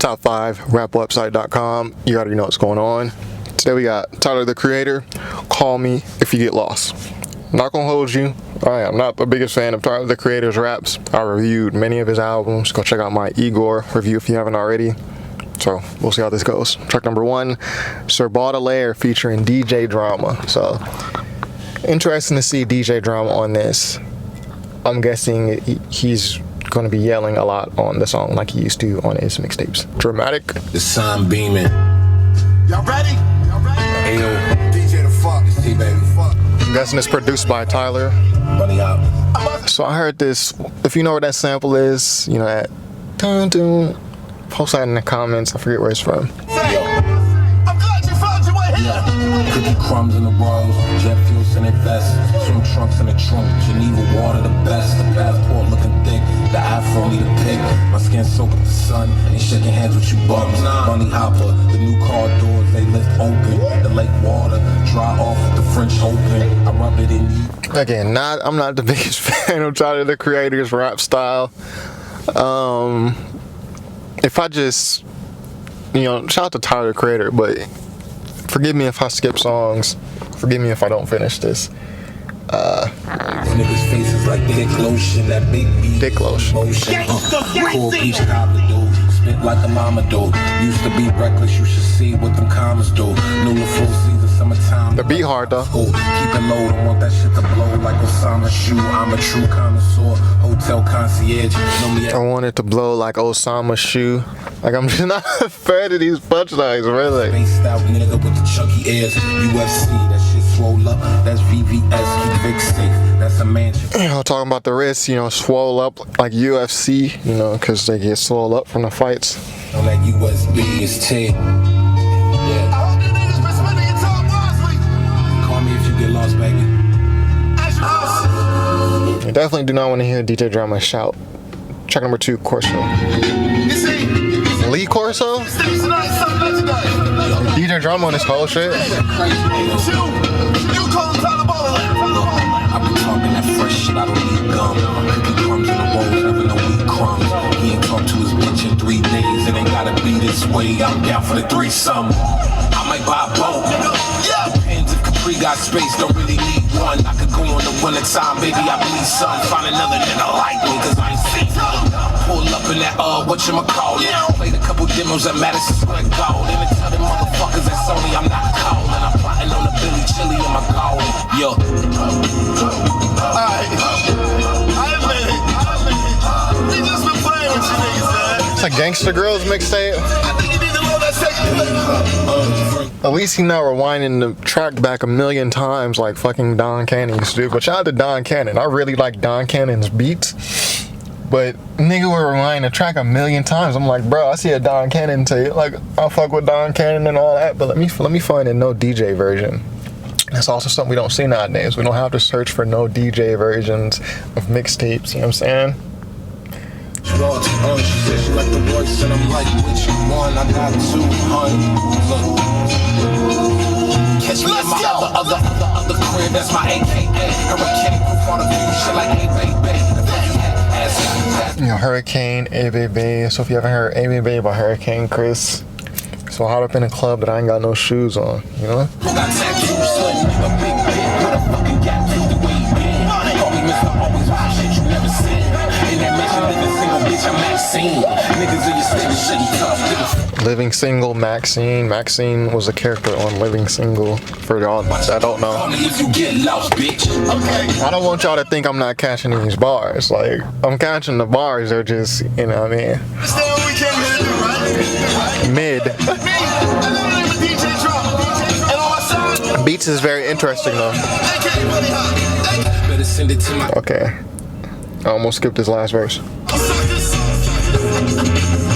top 5 rapwebsite.com. You already know what's going on. Today we got Tyler the Creator, Call Me If You Get Lost. Not gonna hold you, I am not the biggest fan of Tyler the Creator's raps. I reviewed many of his albums. Go check out my Igor review if you haven't already. So we'll see how this goes. Track number 1, Sir Baudelaire featuring DJ Drama. So interesting to see DJ Drama on this. I'm guessing he's going to be yelling a lot on the song like he used to on his mixtapes. Dramatic. The sun beaming. Y'all ready? Ayo. DJ the fuck. It's T baby. Fuck. I'm guessing it's produced by Tyler. Bunny out. So I heard this. If you know where that sample is, you know that. Dun, dun, post that in the comments. I forget where it's from. I'm glad you found your way here. Yeah. Cookie crumbs in the rolls, jet fuel in their vest, swim trunks in the trunk, Geneva water the best, the passport looking thick, the afro need a pick, my skin soaked with the sun, ain't shaking hands with you bums, bunny hopper, the new car doors they lift open, the lake water, dry off with the French open, I rub it in you. Again, I'm not the biggest fan of Tyler the Creator's rap style. If I just, shout out to Tyler the Creator, but forgive me if I skip songs. Forgive me if I don't finish this. Niggas' faces like dick lotion, that big beat. Dick lotion. Cool peach cobbler dude, spit like a mama dude. Used to be reckless, you should see what them commas do. New full season, summertime. The beat hard though. Keep it low, don't want that shit to blow like Osama shoe. I'm a true connoisseur, hotel concierge. Know me I want it to blow like Osama shoe. Like I'm just not a fan of these punchlines, really. Spaced out nigga with the chunky ears. UFC, that shit swole up. That's VVS, keep Vic safe. That's a mansion. Talking about the wrists, swole up like UFC, because they get swole up from the fights. On that USB is T. Yeah. I hope you niggas been spending your time wisely. Call me if you get lost, baby. As you must. You definitely do not want to hear DJ Drama shout. Track number 2, Corso. You see, Lee Corso? this thing's not something legendary. DJ Drama on this whole shit. You call him Tyler Baudelaire. I be talking that fresh shit, I don't need gum. Cookie crumbs in the roll, never no wheat crumbs. He ain't talked to his bitch in 3 days. It ain't gotta be this way, I'm down for the threesome. I might buy a boat. Depends if Capri got space, don't really need one. I could go on the winter time, baby, I bleed some. Find another nigga like me, cause I ain't seen none. Pull up in that, whatchamacallit. Played a couple demos at Madison Square Garden. And tell them motherfuckers that Sony I'm not calling. I'm plotting on the Billy Chili on my calling. Yo. Alright. I admit it. We just been playing with you niggas, man. It's a Gangsta Girls mixtape. I think you need to load that second play. At least he not rewinding the track back a million times like fucking Don Cannon used to do. But shout out to Don Cannon. I really like Don Cannon's beats. But nigga will rewind the track a million times. I'm like, bro, I see a Don Cannon tape. Like, I'll fuck with Don Cannon and all that. But let me find a no DJ version. That's also something we don't see nowadays. We don't have to search for no DJ versions of mixtapes. You know what I'm saying? She said she like the voice and I'm like, which one? I got 200. Catch me in my other crib, that's my AKA. Hurricane proof on the view, shit like, hey, baby. Hurricane, A Baby. So if you haven't heard A Baby by Hurricane Chris, so hot up in a club that I ain't got no shoes on, Got tattoos, son, you a big bitch. What a fucking gap to the way you been. Call me Mr. Always Watch shit you never seen. In that mansion, living single, bitch, I'm Maxine. Niggas in your state, shit tough, nigga. Living Single, Maxine. Maxine was a character on Living Single. For y'all that don't know. Call me if you get lost, bitch. Okay. I don't want y'all to think I'm not catching these bars. Like, I'm catching the bars. They're just, Understand what we came here to do, right? mid. Me, I know the name of DJ Drama. And on my side, Beats is very interesting though. AKA Buddy Hot. Better send it to my. Okay. I almost skipped this last verse.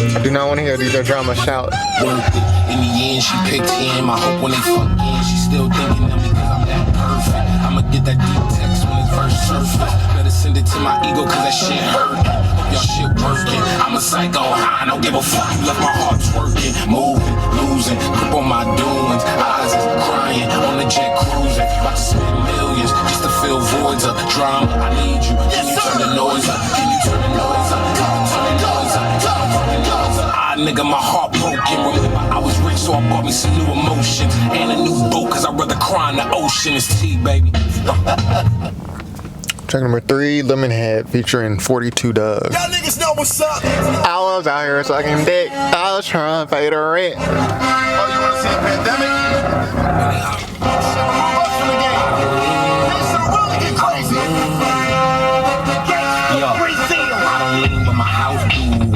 I do not want to hear DJ Drama shout. Worth it. In the end, she picked him. I hope when they fuck in, she still thinking of me cause I'm that perfect. I'ma get that deep text when it first surface. Better send it to my ego cause that shit hurt. Hope y'all shit working. I'm a psycho high, I don't give a fuck. Left my heart twerking, moving, losing. Grip on my doings, eyes is crying. On the jet cruising, about to spend millions just to fill voids of drama. I need you. Can you turn the noise up? Can you turn the noise up? Turn the noise up. Turn the noise up. I nigga, my heart broken. Remember, I was rich, so I bought me some new emotions. And a new boat, cause I'd rather cry in the ocean. It's T, baby. Track number 3, Lemonhead, featuring 42 Dugg. Y'all niggas know what's up. I was out here sucking dick. I was trying to pay the rent. Oh, you wanna see a pandemic?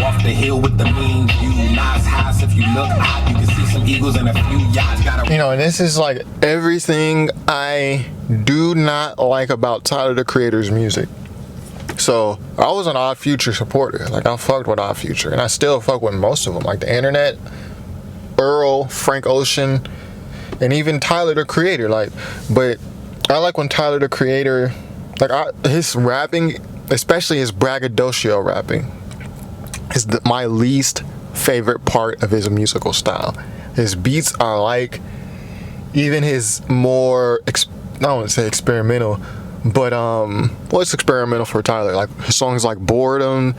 Off the hill with the mean view. Nice house, if you look out, you can see some eagles and a few yachts. You know, and this is like everything I do not like about Tyler the Creator's music. So I was an Odd Future supporter. Like, I fucked with Odd Future, and I still fuck with most of them, like the Internet, Earl, Frank Ocean, and even Tyler the Creator. Like, but I like when Tyler the Creator, like his rapping, especially his braggadocio rapping, is my least favorite part of his musical style. His beats are like, even his more, I don't want to say experimental, but well, it's experimental for Tyler. Like his songs like Boredom,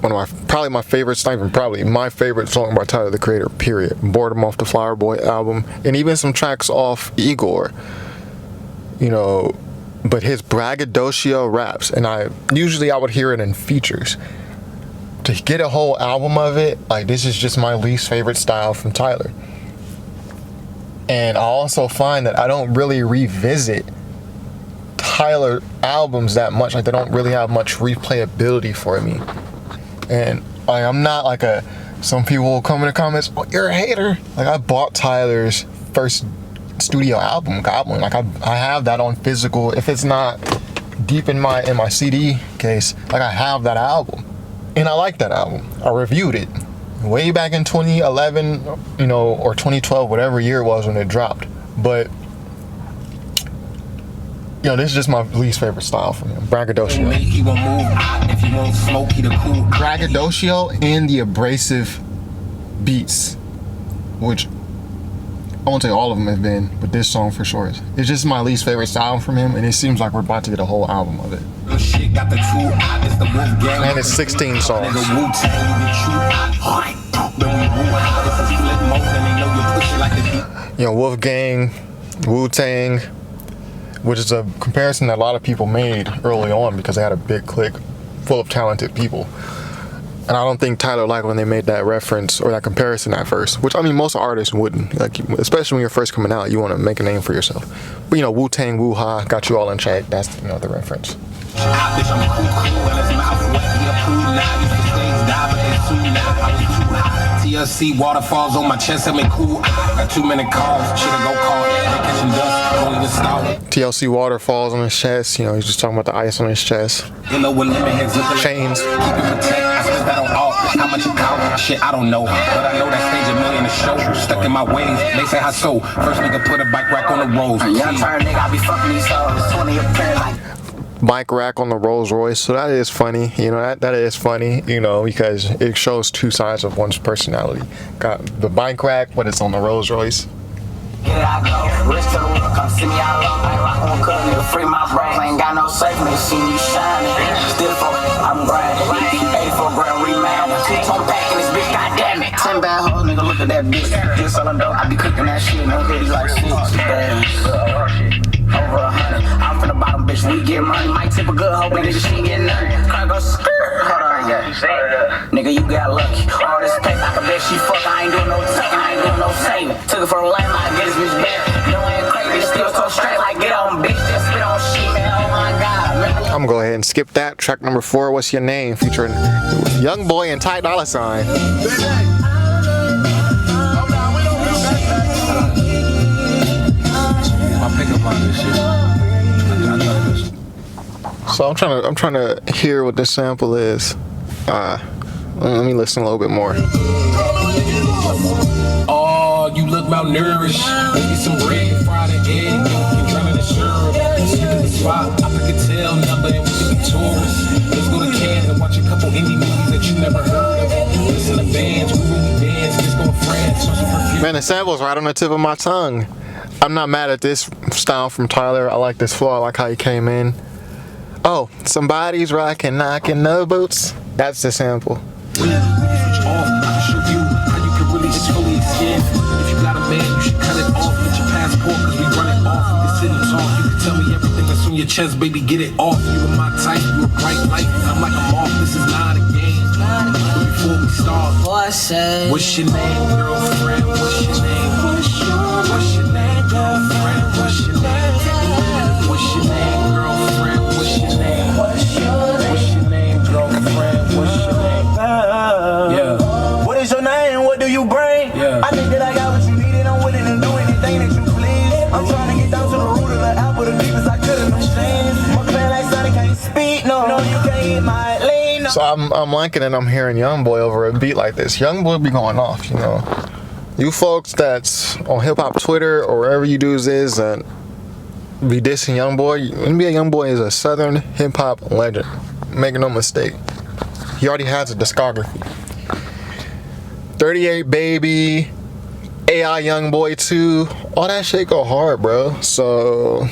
probably my favorite song by Tyler the Creator, period. Boredom off the Flower Boy album, and even some tracks off Igor. You know, but his braggadocio raps, and I would hear it in features. To get a whole album of it, like, this is just my least favorite style from Tyler. And I also find that I don't really revisit Tyler albums that much. Like, they don't really have much replayability for me. And I'm not like some people will come in the comments, oh, you're a hater. Like, I bought Tyler's first studio album, Goblin. Like, I have that on physical. If it's not deep in my CD case, like, I have that album. And I like that album. I reviewed it way back in 2011, you know, or 2012, whatever year it was when it dropped. But, you know, this is just my least favorite style from him. Braggadocio. Braggadocio and the abrasive beats, which I won't say all of them have been, but this song for sure is. It's just my least favorite style from him, and it seems like we're about to get a whole album of it. And it's 16 songs. You know, Wolfgang, Wu-Tang, which is a comparison that a lot of people made early on because they had a big clique full of talented people. And I don't think Tyler liked when they made that reference or that comparison at first, which, I mean, most artists wouldn't. Like, especially when you're first coming out, you want to make a name for yourself. But, you know, Wu-Tang, Woo-Ha, got you all in check. That's, you know, the reference. TLC waterfalls on my chest, help me cool. Got too many calls, shit I go call. Catching dust, don't even stop. TLC waterfalls on his chest, you know, he's just talking about the ice on his chest. You know when Lemonheads look chains. Keep it protect, I spent that on all. How much it cost? Shit, I don't know. But I know that stage $1 million a show. Stuck in my ways, they say how so. First nigga put a bike rack on the road. Young turn nigga, I be fucking these hoes. 20 a pair like. Bike rack on the Rolls Royce, so that is funny. You know, that is funny, you know, because it shows two sides of one's personality. Got the bike rack, but it's on the Rolls Royce. Get it, I go. Rich to the world, come see me out low. I ain't rockin' with cut, nigga, free my brain. Ain't got no safe, nigga, see me shining. Still for I'm grinding. 84 grand remounting. 2-tone back in this bitch, goddamn it. 10 bad hoes, nigga, look at that bitch. Just selling dope, I be cooking that shit. No hoodies like 6 bands. Over 100. I'm from the bottom, bitch. We get money. Might tip a good hoe, but nigga, she ain't getting nothing. Car go skirt. Hold on, nigga, you got lucky. All this paper, I can bet she fuck. I ain't doing no tucking, I ain't doing no saving. Took it for a lane, I get this bitch back. No, I ain't crazy, still so straight. Like, get on, bitch. Just spit on shit, man. Oh my god. I'm gonna go ahead and skip that. Track number 4, What's Your Name? Featuring Youngboy and Ty Dolla $ign. So I'm trying to hear what this sample is. Let me listen a little bit more. Oh, you look malnourished. Maybe some bread, fried an egg, and drowning in syrup. Sleep in the spot, I pick a tail number and we should be tourists. Let's go to Cannes and watch a couple indie movies that you never heard of. Listen to bands, we really dance, let's go to France. Man, the sample's right on the tip of my tongue. I'm not mad at this style from Tyler. I like this flow. I like how he came in. Oh, somebody's rocking, knocking the boots. That's the sample. We switch off, I can shoot chest, baby, get it off. You and my type, you a bright light. I'm like a moth, this is not a game. Before we start, what's your name, girlfriend? What's your name? What's your name, girlfriend? What's your name? What's your name, girlfriend? What's your name? What's your name, girlfriend? What's your name? Yeah. What is your name? What do you bring? Yeah. I think that I got what you needed. I'm willing to do anything that you please. I'm trying to get down to the root of the apple, the deepest I could in them jeans. My plan like Sonic can't speak. No, you can't hit my lane. No. So I'm liking it. I'm hearing Youngboy over a beat like this. Youngboy be going off, you know. You folks that's on hip hop Twitter or wherever you dudes is and be dissing Youngboy. NBA Youngboy is a Southern hip hop legend. Make no mistake. He already has a discography. 38 Baby, AI Youngboy 2, all that shit go hard, bro. So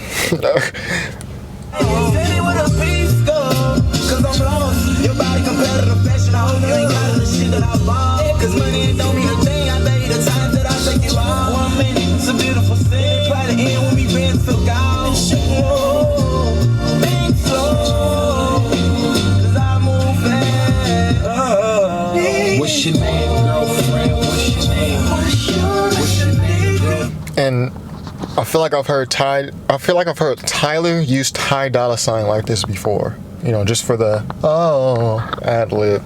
Your body competitive fashion. I hope you ain't got the shit that I bought. Cause money don't mean a thing. I tell you the time that I take you out. 1 minute, it's a beautiful thing. Try to end when we been took out. Think slow, cause I move fast. What's your name, girlfriend? What's your name? What's your name, girl? and I feel like I've heard Tyler use Ty Dolla $ign like this before. You know, just for the ad lib.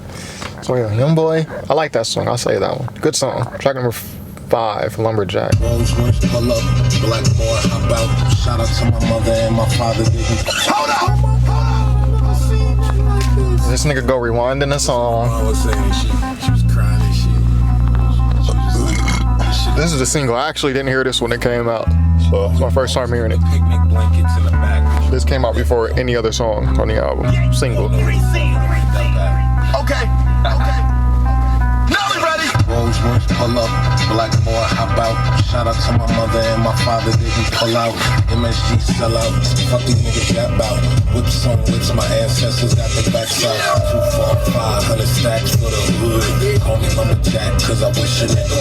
So yeah, Youngboy, I like that song. I'll say that one. Good song. Track number 5, Lumberjack. Rolls Royce, pull up, black boy, hop out. Shout out to my mother and my father. Hold up! This nigga go rewinding the song. I was saying she was crying and shit. This is a single. I actually didn't hear this when it came out. So it's my first time hearing it. Picnic blankets in the back. This came out before any other song on the album. Single. Okay. Now we ready. Rolls Royce, pull up, black boy, hop out. Shout out to my mother and my father, didn't pull out. MSG sell out, fuck these niggas gap out. Whips on whips, my ancestors got their backs out. 2, 4, 500 stacks for the hood. Call me lumberjack, cause I wish a nigga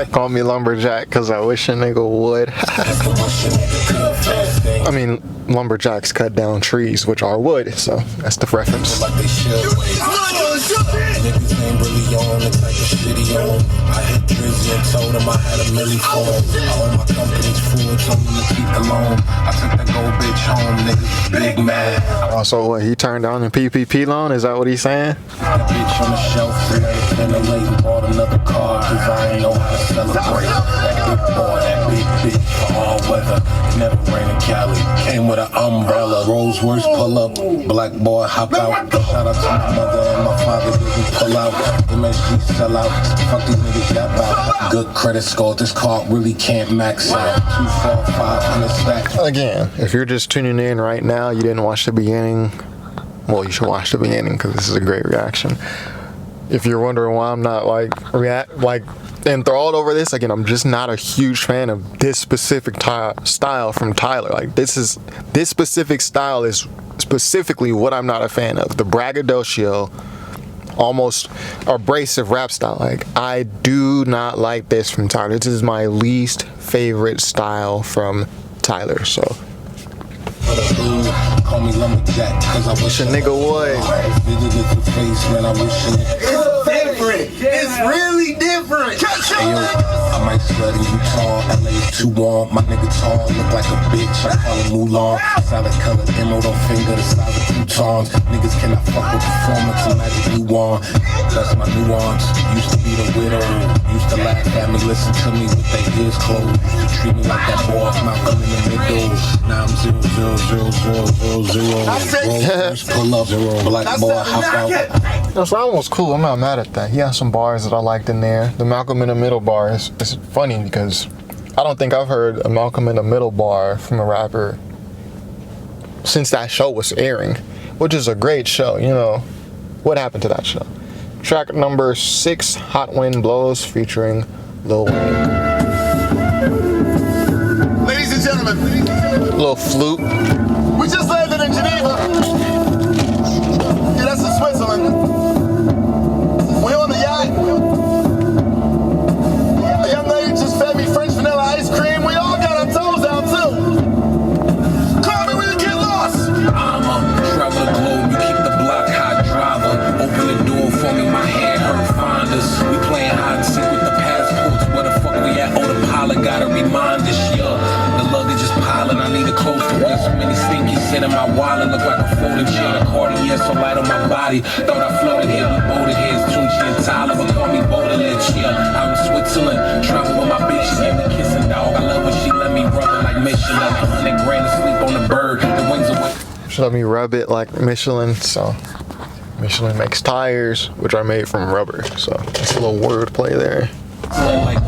would. Call me Lumberjack, cause I wish a nigga would. I mean, lumberjacks cut down trees, which are wood, so that's the reference. Like they should. Niggas ain't really on the type of shit he on. I hit Drizzy and told him I had a milli for him. I own my company's food, told him to keep the loan. I took that gold bitch home, niggas big mad. Also, what, he turned down the PPP loan? Is that what he's saying? That bitch on the shelf, and the lady bought another car, cause I ain't know how to celebrate. That big boy, that big bitch for all weather. Never rain in Cali, came with an umbrella. Rolls Royce, pull up, black boy, hop out. Shout out to my mother and my father, didn't pull out. MSG sell out, fuck these niggas gap out. Good credit score, this card really can't max out. 2, 4, 500 stacks. Again, if you're just tuning in right now, you didn't watch the beginning, well, you should watch the beginning because this is a great reaction. If you're wondering why I'm not enthralled over this, again, I'm just not a huge fan of this specific style from Tyler. Like this specific style is specifically what I'm not a fan of. The braggadocio, almost abrasive rap style. Like I do not like this from Tyler. This is my least favorite style from Tyler. So Call me lumberjack, cause I wish a nigga would. It's different. It's really different. Hey yo, I might sweat in Utah, LA is too warm. My nigga tall, look like a bitch, I call him Mulan. Solid colored emerald on finger, the size of croutons. Niggas cannot fuck with performance, imagine you on. That's my nuance, used to be the widow. Used to laugh at me, listen to me with their ears closed. Used to treat me like that boy off Malcolm in the middle. Now I'm 0, 0, 0, 0, 0, 0. Pull up, black boy, hop out. No, so that was cool. I'm not mad at that. He has some bars that I liked in there. The Malcolm in the Middle bar is funny because I don't think I've heard a Malcolm in the Middle bar from a rapper since that show was airing, which is a great show. You know, what happened to that show? Track number 6, Hot Wind Blows, featuring Lil Wayne. Ladies and gentlemen, Little flute. we just landed in Geneva. Yeah, that's in Switzerland. We on the yacht. A young lady just fed me French vanilla ice cream. We all got our toes out too. Come us. We playing hide and seek with the passports. Where the fuck we at? Oh, the pilot gotta remind us, yeah. The luggage is piling, I need a close to wear. So many stinkies sit in my wallet, look like a folding chair. The Cartier so light on my body. Thought I floated here, we boated here. It's Tunchi and Tyler, but call me Baudelaire, yeah. Out in Switzerland, travel with my bitch, she gave me kissing, dog. I love when she let me rub it like Michelin. 100 grand to sleep on the bird, the wings away. She let me rub it like Michelin, so Michelin makes tires, which are made from rubber. So it's a little word play there. Like,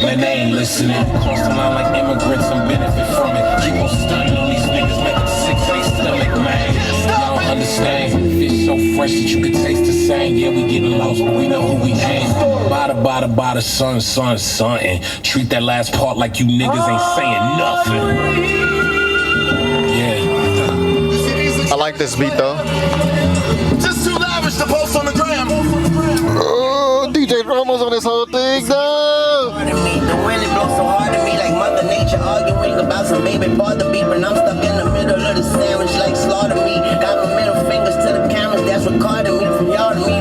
man, they ain't listening. Cross the line like immigrants, some benefit from it. Keep on stunning on these niggas, make them sick to their stomach, man. Y'all don't understand. Fish so fresh that you can taste the same. Yeah, we getting lost, but we know who we aim. Bada, son, and treat that last part like you niggas ain't saying nothing. I like this beat though. Just too lavish to post on the gram. Oh, DJ Drama's on this whole thing though. The wind it blows so hard at me like Mother Nature arguing about some baby father beef, and I'm stuck in the middle of the sandwich like slaughter me. Got my middle fingers to the cameras that's recording me from y'all to me.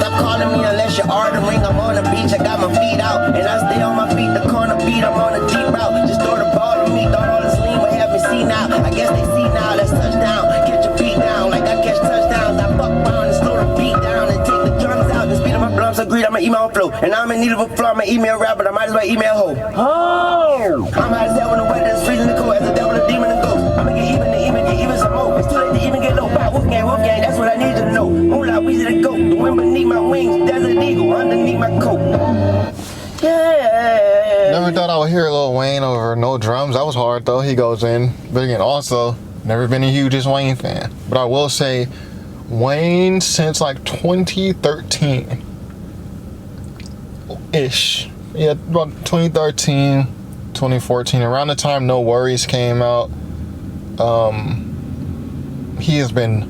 Stop calling me unless you're ordering. I'm on the beach, I got my feet out, and I stay on my feet. The corner beat, I'm on a deep route. Just throw the ball to me. Thought all this lean would have me see now. I guess they see now. Let's touchdown. Catch a beat down like I catch touchdowns. I fuck around and slow the beat down and take the drums out. The speed of my blunts agreed. I'm an email flow, and I'm in need of a flow. I'm an email rapper. I might as well email hoe. Oh, I'm hot as hell when the weather is freezing the cold. As a devil, a demon, and ghost. I'ma get even some more. It's too late to even get low. Bye, wolf gang, that's what I need you to know. Moolah, Weezy to go. The wind beneath my wings, Desert Eagle underneath my coat. Yeah. Never thought I would hear Lil Wayne over no drums. That was hard though. He goes in. But again, also, never been a hugest Wayne fan. But I will say, Wayne since like 2013-ish. Yeah, about 2013, 2014. Around the time No Worries came out, he has been,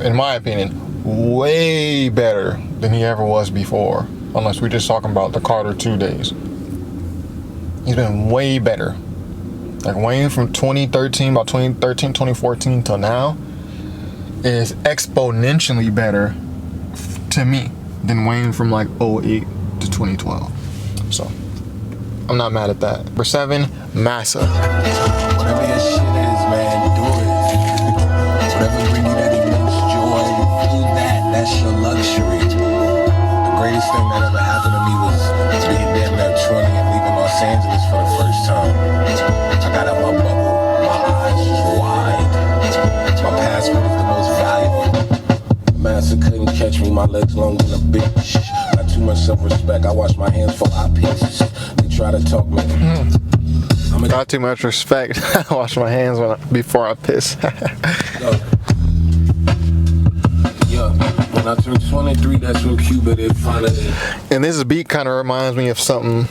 in my opinion, way better than he ever was before. Unless we're just talking about the Carter 2 days. He's been way better. Like Wayne from 2013, about 2013, 2014 till now is exponentially better to me than Wayne from like 08 to 2012. So I'm not mad at that. Number 7, Massa. Whatever your shit is, man, do it. Whatever bring you that immense joy, feel that. That's your luxury. The greatest thing that ever happened to me was being damn near 20 and leaving Los Angeles for the first time. I got out my bubble, my eyes just wide. My passport is the most valuable. Massa couldn't catch me, my legs long than a bitch. Not too much self-respect, I wash my hands for eye pieces. They try to talk me. Not too much respect. I wash my hands before I piss. Yeah, when I turned 23, that's when puberty finally. And this beat kind of reminds me of something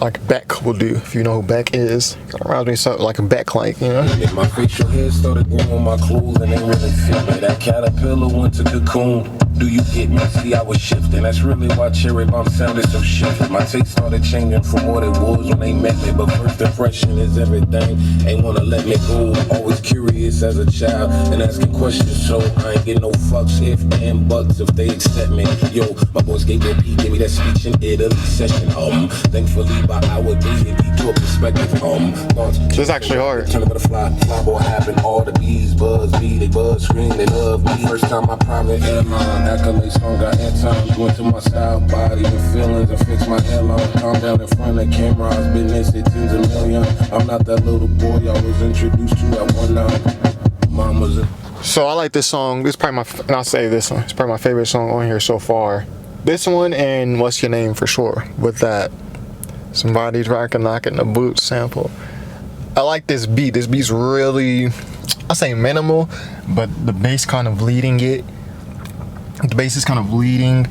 like Beck will do, if you know who Beck is. Kind of reminds me of something like a Beck, like, you know? My facial hair started growing on my clothes and they really fit me. That caterpillar went to cocoon. Do you get me? See, I was shifting. That's really why Cherry Bomb sounded so shifted. My taste started changing from what it was when they met me. But first impression is everything. Ain't wanna let me go. Always curious as a child and asking questions. So I ain't getting no fucks, if and buts if they accept me. Yo, my boys gave me a P, gave me that speech in Italy session. Thankfully by our day it detour perspective. This is actually hard. Turn to fly boy happen. All the bees buzz me, they buzz scream, they love me. First time I private airline. Accolades song, got air time. Went to my style, body, and feelings, and fix my hairline. Calm down in front of camera. I've been this at tens of millions. I'm not that little boy I was introduced to at one night. Mama's a So I like this song. This is probably my, and I'll say this one. It's probably my favorite song on here so far. This one and What's Your Name for sure. With that, somebody's rocking, knocking the boot sample. I like this beat. This beat's really, I say minimal, but the bass kind of leading it. The bass is kind of leading,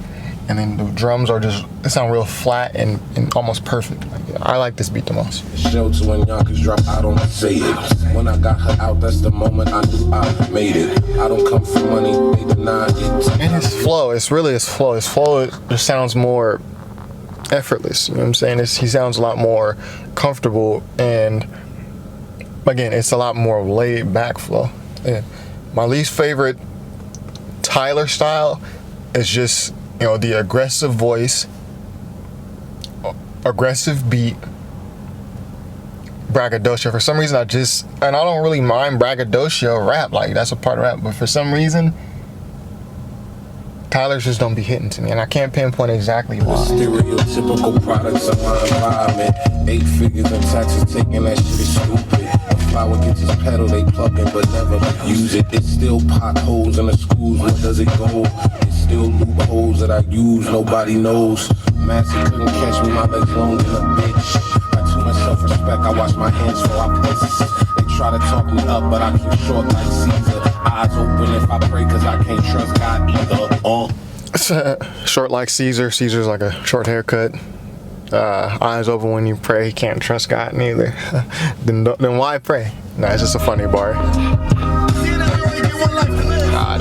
and then the drums are just, they sound real flat and almost perfect. I like this beat the most. show to when Yonkers drop, I don't say it. When I got her out, that's the moment I knew I made it. I don't come for money, they deny it. And his flow, it's really his flow. His flow just sounds more effortless, you know what I'm saying? He sounds a lot more comfortable, and again, it's a lot more laid back flow. And my least favorite Tyler style is just you know, the aggressive voice, aggressive beat, braggadocio. For some reason, I don't really mind braggadocio rap, like that's a part of rap, but for some reason, Tyler's just don't be hitting to me, and I can't pinpoint exactly why. Stereotypical products of my environment. 8 figures in taxes, taking that shit is stupid. A flower gets its pedal, they plug in but never use it. It's still potholes in the schools, where does it go? It's still loopholes that I use, nobody knows. Massa couldn't catch me, my legs long in a bitch. I too much self-respect, I wash my hands before I piss. They try to talk me up, but I keep short like Caesar. Eyes open if I pray, cause I can't trust God either. Short like Caesar. Caesar's like a short haircut. Eyes open when you pray. Can't trust God neither. then why pray? Nah, it's just a funny bar.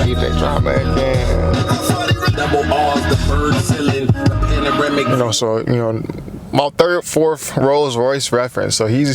DJ drama again. Double R's, the bird ceiling, the panoramic. You know, so you know, my third, fourth Rolls Royce reference. So he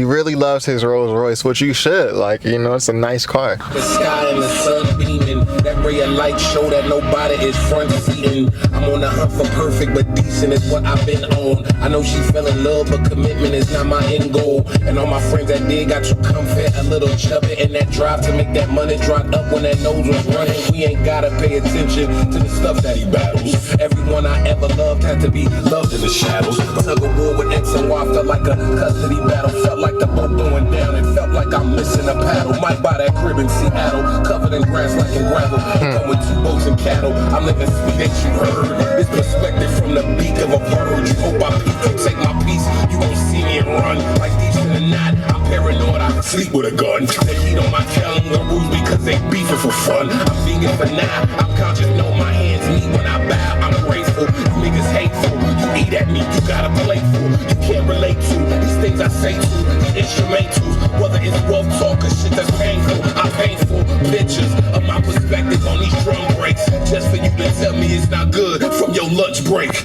really loves his Rolls Royce, which you should. Like, you know, it's a nice car. The sky and the sun beaming. That ray of light show that nobody is front seating. I'm on the hunt for perfect, but decent is what I've been on. I know she fell in love, but commitment is not my end goal. And all my friends that did got you comfort, a little chubby, and that drive to make that money drop up when that nose was running. We ain't gotta pay attention to the stuff that he battles. Everyone I ever loved had to be loved in the shadows. Tug of war with X and Y felt like a custody battle. Felt like the boat going down. It felt like I'm missing a paddle. Might buy that crib in Seattle, covered in grass like in gravel. Come with 2 boats and cattle. I'm living sweet that you heard. This perspective from the beak of a bird. You hope I peek, you take my piece. You gon' see me and run like these to the knot. I'm paranoid, I sleep with a gun. They eat on my kangaroos because they beefing for fun. I'm vegan for now. I'm conscious, know my hands meet when I bow. I'm grateful. You niggas hateful. You eat at me, you gotta play for. You can't relate to these things I say to these instrumentals. Whether it's rough talk or shit that's painful. I'm painful pictures of my perspective on these drum breaks. Just for you to tell me it's not good from your lunch break.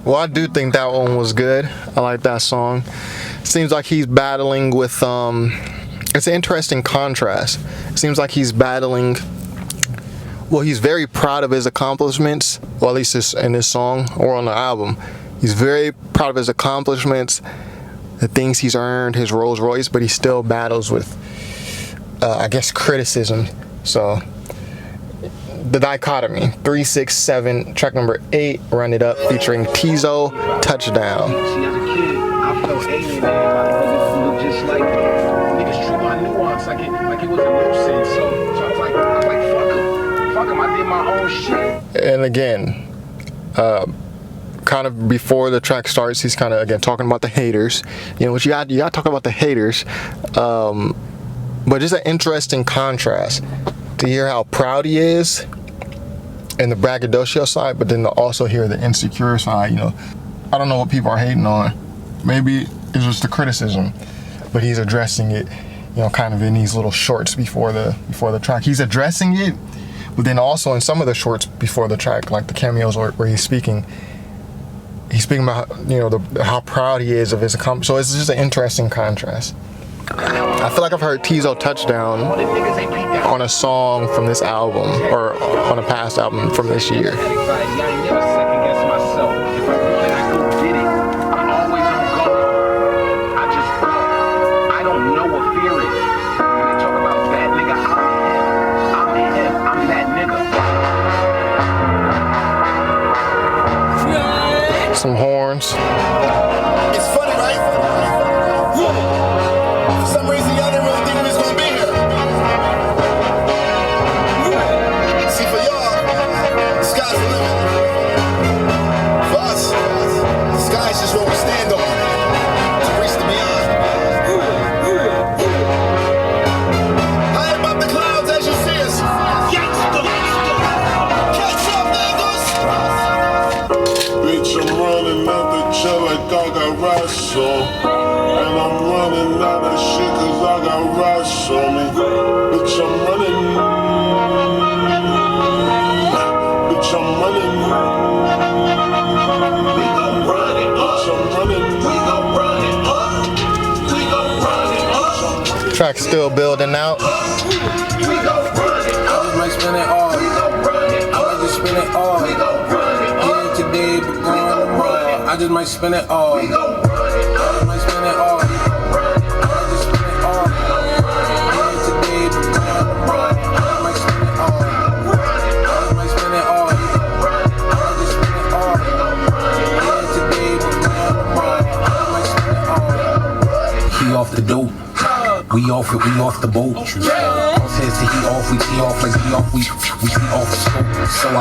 Well, I do think that one was good. I like that song. Seems like he's battling with it's an interesting contrast. It seems like he's battling. Well, he's very proud of his accomplishments, well, at least in this song or on the album. He's very proud of his accomplishments, the things he's earned, his Rolls Royce, but he still battles with, I guess, criticism. So, the dichotomy, 3, 6, 7, track number 8, Run It Up, featuring Teezo, Touchdown. See, as a kid, I felt alienated by niggas who look just like me. Niggas treat my nuance like it was a nuisance. So I was like, fuck him, I did my own shit. And again, kind of before the track starts, he's kind of again talking about the haters. You know, which you got to talk about the haters. But just an interesting contrast to hear how proud he is in the braggadocio side, but then to also hear the insecure side. You know, I don't know what people are hating on. Maybe it's just the criticism, but he's addressing it. You know, kind of in these little shorts before the track. He's addressing it, but then also in some of the shorts before the track, like the cameos where he's speaking about, you know, how proud he is of his accomplishment. So it's just an interesting contrast. I feel like I've heard Teezo Touchdown on a song from this album or on a past album from this year. Some horns. It's funny, right? For some reason, y'all didn't really think we was gonna be here. See, for y'all, the sky's the limit. For us, the sky's just what we stand on to reach the beyond. High above the clouds as you see us. Catch up, niggas. Bitch, I'm running out the chair like I got rats on. And I'm running out of shit cause I got rats on me. Bitch, I'm running. Bitch, I'm running. We gon' run it up. Bitch, I'm running. We gon' run it up. We gon' run it up. Track still building out. We gon' run it up. I just might spend it all. We gon' run it up. just might spend it all. I just might spend it all. I just spend it all. Yeah, today, but tomorrow. I might spend it all. I might spend it all. I just spend it all. Yeah, today, but tomorrow. I might spend it all. He off the dope. We off it, we off the boat. All says he off, we tee off like he off, we tee off the scope. So I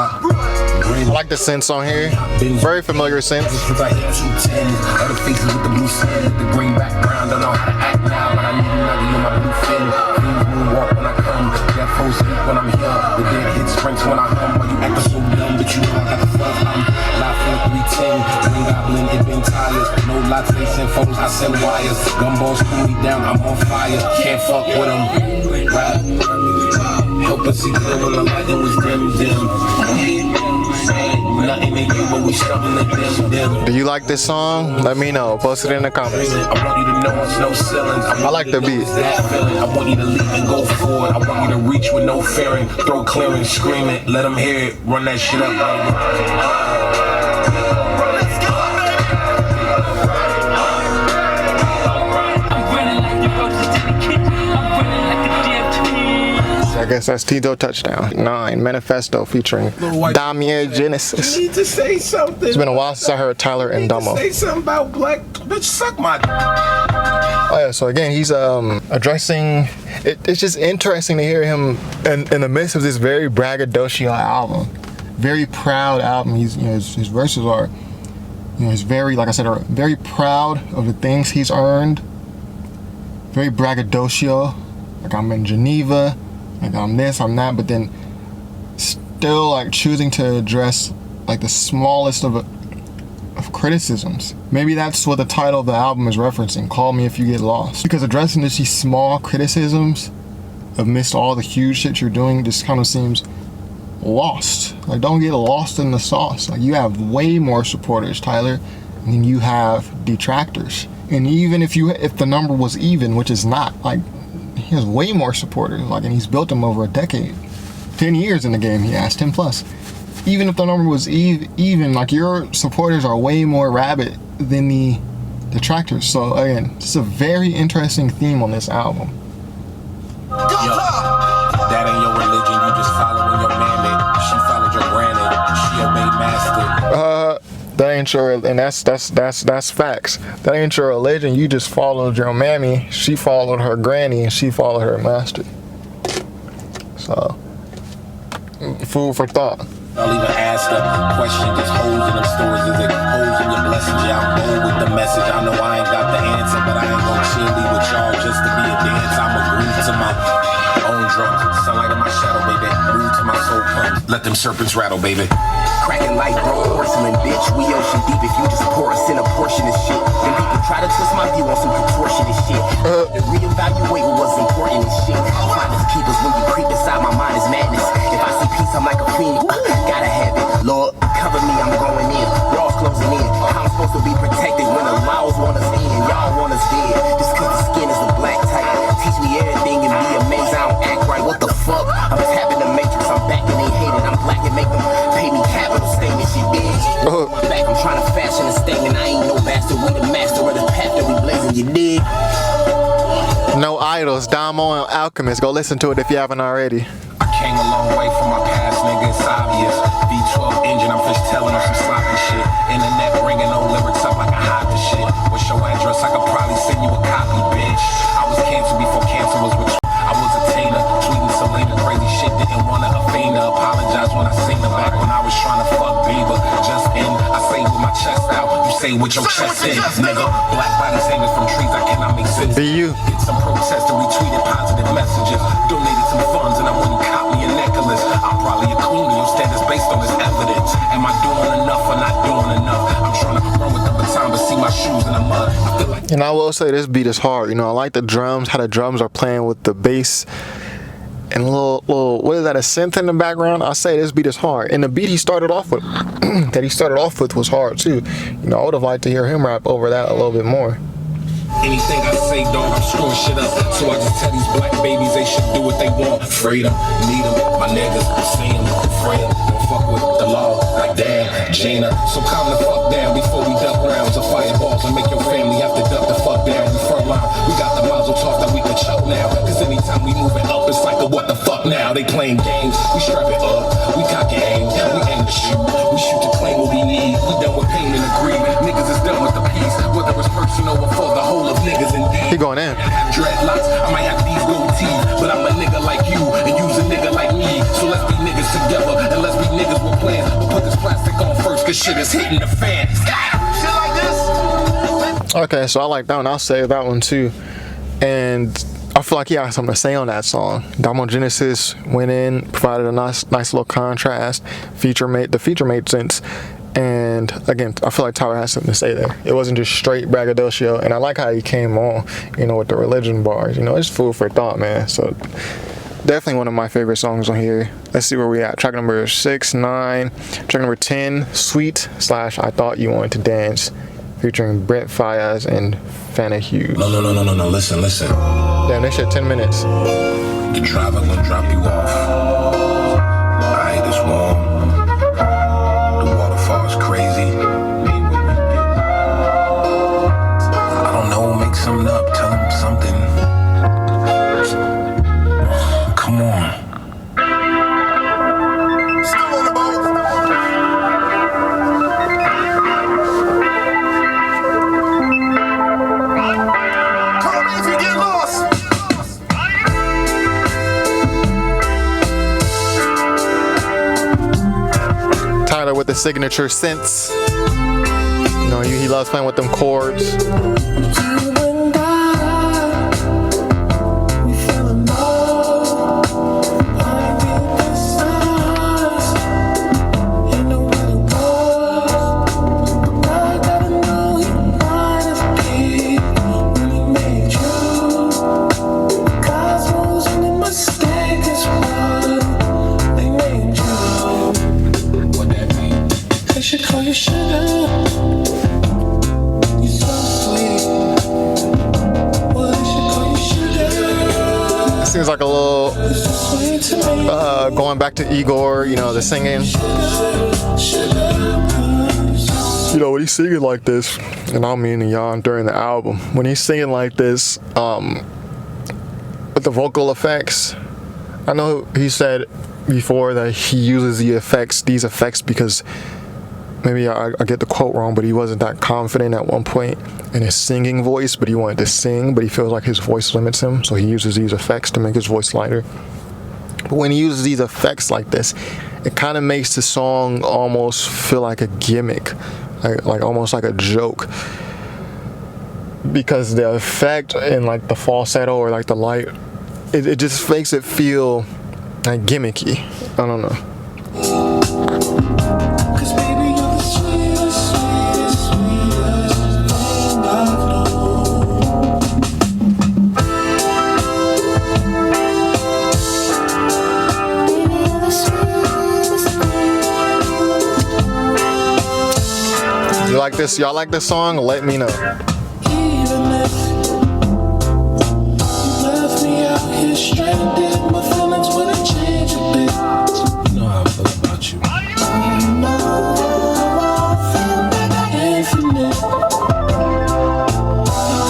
like the synths on here. Very familiar synths. Since I hit 210, other faces with the blue skin, with the green background. Don't know how to act now, but I need another in my blue fin. Things moonwalk when I come, that full speak when I'm here. The dead hit sprints when I hum. Why you acting so dumb, but you know I got the fuck. I'm live for 310, green goblin, it been tires. No lots, they send photos, I send wires. Gumballs cool me down, I'm on fire. Can't fuck with them. Right. Help us see good when the lighting was dim. Nothing in you, but we stumbling at them. Do you like this song? Let me know. Post it in the comments. I want you to know it's no ceilings. I like the beat. That feeling. I want you to leap and go forward. I want you to reach with no fearing. Throw clearing, scream it, let them hear it. Run that shit up, baby. I guess that's Teezo touchdown. 9, Manifesto featuring Damier Genesis. You need to say something. It's been a while since I heard Tyler and Domo. Say something about black. Bitch, suck my. Oh yeah, so again, he's addressing. It's just interesting to hear him in the midst of this very braggadocio album, very proud album. He's his verses are, he's very, like I said, are very proud of the things he's earned. Very braggadocio, like I'm in Geneva. Like I'm this, I'm that, but then still like choosing to address like the smallest of criticisms. Maybe that's what the title of the album is referencing. Call me if you get lost. Because addressing these small criticisms amidst all the huge shit you're doing just kind of seems lost. Like don't get lost in the sauce. Like you have way more supporters, Tyler, than you have detractors. And even if the number was even, which is not, like he has way more supporters, like, and he's built them over a decade. 10 years in the game, he has 10 plus. Even if the number was even, like your supporters are way more rabid than the detractors. So again, it's a very interesting theme on this album. Yo, that ain't your religion, you just following your mandate. She followed your granite, she obeyed master. That ain't your, and that's facts. That ain't your religion. You just followed your mammy. She followed her granny, and she followed her master. So, food for thought. I'll even ask a question, just holes in them stories. Is it holes in your blessings? Yeah, I'm bold with the message. I know I ain't got the answer, but I ain't gon' cheerlead with y'all just to be a dance. I'm agreed to my own drums. Sunlight in my shadow, baby. Move to my soul pump. Let them serpents rattle, baby. Cracking like bro, porcelain, bitch. We ocean deep if you just pour us in a portion of shit. Then people try to twist my view on some contortionist shit. To reevaluate what was important and shit. Finders keepers when you creep inside my mind is madness. If I see peace, I'm like a fiend. Gotta have it, Lord. Cover me, I'm going in. Walls closing in. How I'm supposed to be protected when the laws want us in. Y'all want us dead. Just cause the skin is the black type. Teach me everything and be amazed. I don't act right. What the fuck? I'm tapping the matrix. I'm back and they hate it. I'm black and make them pay me capital statement. Shit, bitch. My back, I'm trying to fashion a statement. I ain't no bastard. We the master of the path that we blazing. You dig? No Idols, Domo and Alchemist. Go listen to it if you haven't already. I came a long way from my past, nigga, it's obvious. V12 engine, I'm just telling them some sloppy shit. Internet bringing no lyrics up like I hide the shit. What's your address? I could probably send you a copy, bitch. I was cancer before cancer was with you. I was a tainer, tweeting Selena, crazy shit, didn't wanna offend her. Apologize when I seen her back when I was trying to fuck Bieber. Just in, I say with my chest out, you say with your chest in, nigga. Black body savings from trees, I cannot make sense. Be you. Did some protests and retweeted positive messages. Donated some funds and I wouldn't cop me a necklace. I'm probably a queen of your standards based on this evidence. Am I doing enough or not doing enough? I'm trying to run with the baton but see my shoes in the mud. I feel like. And I will say this beat is hard. I like the drums, how the drums are playing with the bass and a little, what is that, a synth in the background? I say this beat is hard. And the beat he started off with, was hard too. I would have liked to hear him rap over that a little bit more. Anything I say, dog, I'm screwing shit up. So I just tell these black babies they should do what they want. Freedom, need them, my niggas, see them, afraid. Don't fuck with the law, like damn, Gina. So calm the fuck down before we duck around. now they playing games. We strap it up, we cock and aim, we aim to shoot. We shoot to claim what we need, we done with pain and agree. Niggas is done with the peace, whether it's personal or for the whole of niggas indeed. He going in. Dreadlocks, I might have these gold teeth, but I'm a nigga like you, and you's a nigga like me. So let's be niggas together, and let's be niggas with plans. But put this plastic on first, cause shit is hitting the fan. Shit like this. Okay, so I like that one. I'll save that one too. And I feel like he had something to say on that song. Domo Genesis went in, provided a nice little contrast. The feature made sense. And again, I feel like Tyler has something to say there. It wasn't just straight braggadocio. And I like how he came on, you know, with the religion bars. You know, it's food for thought, man. So definitely one of my favorite songs on here. Let's see where we at. Track number 6, 9. Track number 10, Sweet / I Thought You Wanted to Dance, featuring Brent, Faiyaz, and Fana Hues. No, listen. Damn, this shit 10 minutes. The driver gonna drop you off. Alright, it's warm. The waterfall's crazy. I don't know, make something up, tell him something. Come on. Still on the boat. Call me if you get lost. Tyler with the signature synths. You know, he loves playing with them chords. Seems like a little going back to Igor, you know, the singing. You know, when he's singing like this, and I'm meaning y'all during the album, when he's singing like this, with the vocal effects, I know he said before that he uses these effects because maybe I get the quote wrong, but he wasn't that confident at one point in his singing voice, but he wanted to sing, but he feels like his voice limits him, so he uses these effects to make his voice lighter. But when he uses these effects like this, it kind of makes the song almost feel like a gimmick, like almost like a joke, because the effect and like the falsetto or like the light, it just makes it feel like gimmicky. I don't know. You like this? Y'all like this song? Let me know. Even if you left me out here stranded, my feelings wouldn't change a bit. You know how I feel about you. Infinite.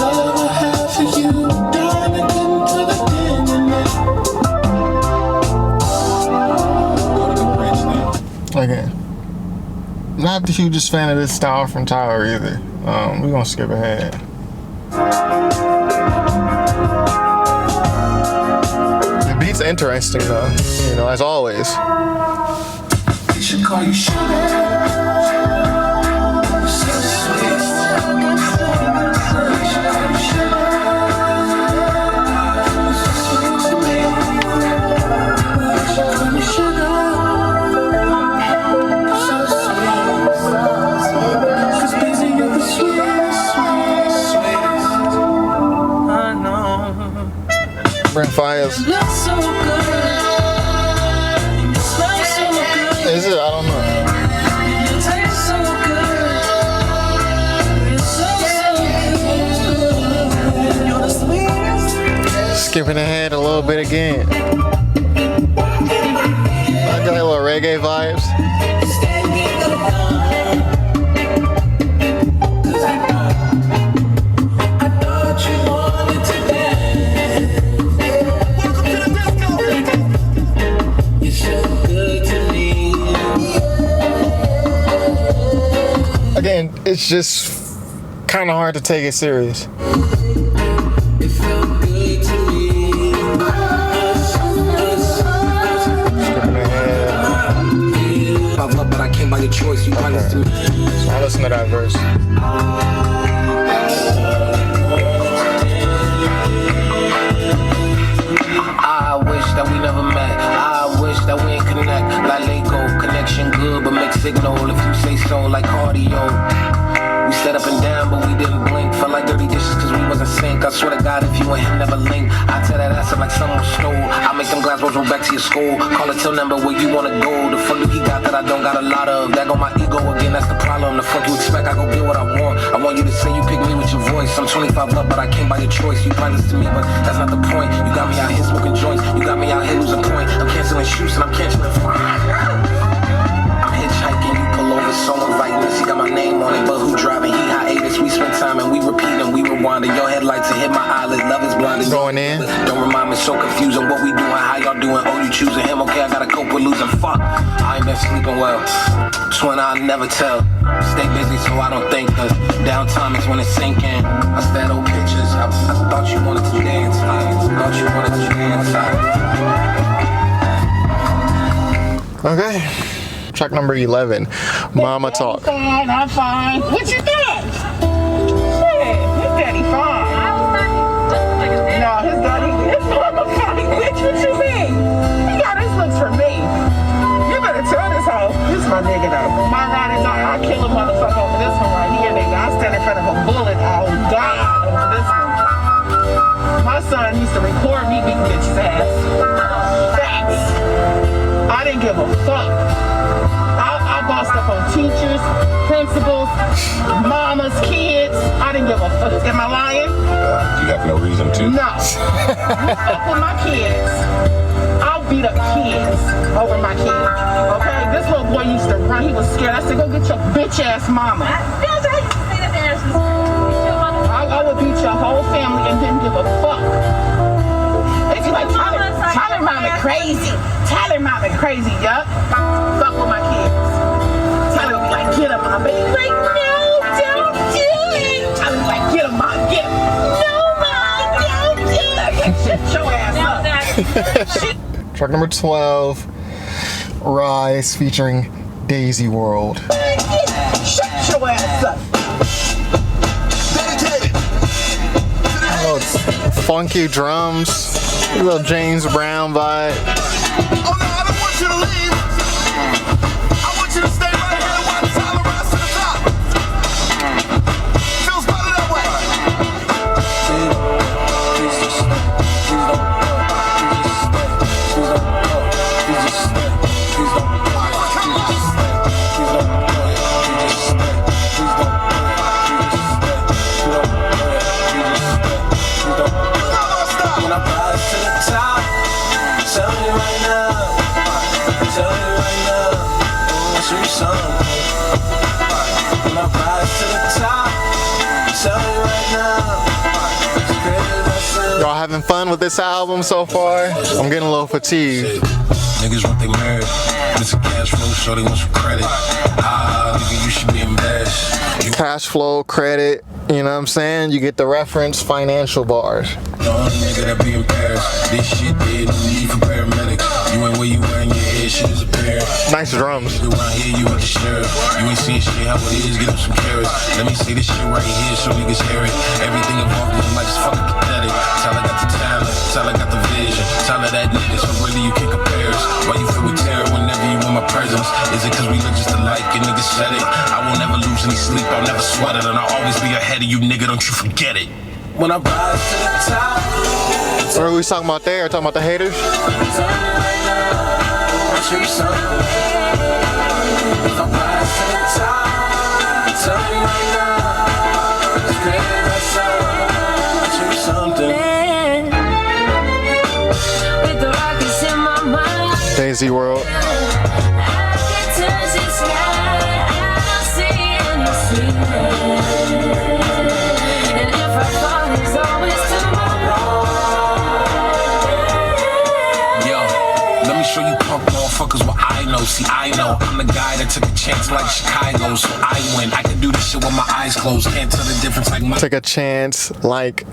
All I have for you, darling, couldn't put a pin in it. Okay. Not the hugest fan of this style from Tyler either. We're gonna skip ahead. The beat's interesting though, you know, as always. They should call you sugar. You're so sweet. They should call you sugar. You're so sweet to me. They should call you sugar. Brent, Faiyaz. So good. You smell so good. Is it? I don't know. You taste so good. You're so good. You're the sweetest. Skipping ahead a little bit again. I got a little reggae vibes. and it's just kind of hard to take it serious. It felt good to me. Skipping ahead. I've loved, but I came by your choice. You promised to me. So I listen to that verse. I wish that we never met. I wish that we ain't connect. Like Lego, connection good, but mixed signal. If you say so, like cardio. We set up and down, but we didn't blink. Felt like dirty dishes cause we wasn't sync. I swear to God, if you and him never link, I tear that ass up like someone stole. I make them glass rolls roll back to your skull. Call it till number where you wanna go. The fuck do he got that I don't got a lot of? That go my ego again, that's the problem. The fuck you expect, I go get what I want. I want you to say you pick me with your voice. I'm 25 up, but I came by your choice. You promised to me, but that's not the point. You got me out here smoking joints. You got me out here losing point. I'm canceling shoots and I'm canceling I'm hitchhiking, you pull over, so inviting us. He got my name on it, but who driving? He hiatus. We spend time and we repeat and we rewinding. Your headlights will hit my eyelids. Love is blinded. Going in. Don't remind me, so confusing. What we doing? How y'all doing? Oh, you choosing him? Okay, I gotta cope with losing. Fuck, I ain't been sleeping well. Twin, I'll never tell. Stay busy so I don't think. Cause downtime is when it's sinking. I stand old pictures. I thought you wanted to dance. I thought you wanted to dance. Okay. Track number 11, Mama Talk. Fine, I'm fine. What you doing? Shit, his daddy fine. No, his mama fine. Bitch, what you mean? He got his looks for me. You better tell this hoe. This is my nigga though. My riding dog, I'll kill a motherfucker over this one right here, nigga. I'll stand in front of a bullet. I'll die over this one. My son used to record me beating bitch's ass. Facts. I didn't give a fuck. I bossed up on teachers, principals, mamas, kids. I didn't give a fuck. Am I lying? You have no reason to. No. You fuck with my kids, I'll beat up kids over my kids. Okay? This little boy used to run. He was scared. I said, go get your bitch ass mama. I would beat your whole family and didn't give a fuck. If you like, Tyler mama crazy. Tyler mama crazy, yup. Fuck with my kids. Tyler be like, get him, mom. Baby, like, no, don't do it. Tyler be like, get him, mom, get him. No, mom, don't do it. Shut your ass up. Track number 12, Rise featuring Daisy World. Shut your ass up. Oh, it's funky drums, a little James Brown vibe. Oh no, I don't want you to leave. I want you to stay right here and watch Tyler rise to the top. Feels better that way. When I rise to the top, tell me right now, tell me right now, I want you something. When I rise to the top, tell me right now, it's crazy that's it. Y'all having fun with this album so far? I'm getting a little fatigued. Niggas want they married, but it's a cash flow, so they want some credit. Nigga, you should be embarrassed. Cash flow, credit, you know what I'm saying? You get the reference, financial bars. The only nigga that be embarrassed. This shit did no need for paramedics. You ain't where you wearing your head, shit is apparent. Nice drums. Around here, you with the sheriff. You ain't seeing shit how it is, get up some carrots. Let me say this shit right here so niggas hear it. Everything involved in life is fucking pathetic. Tyler got the talent, Tyler got the vision. Tyler that nigga, so really you can't compare us. Why you feel with terror whenever you in my presence? Is it cause we look just alike and niggas said it? I will never lose any sleep, I'll never sweat it. And I'll always be ahead of you, nigga, don't you forget it. When I rise to the top, What are we talking about there? Talking about the haters? tell me right now, I want you something. When I rise to the top, tell me right now, it's crazy that's all, I want you something. With the rockets in my mind, Daisy World. I can touch the sky, I don't see any ceiling. And if I fall, there's always tomorrow. Yo, let me show you punk motherfuckers what I know. See, I know I'm the guy that took a chance like Chicago, so I win. I can do this shit with my eyes closed. Can't tell the difference like my. Take a chance like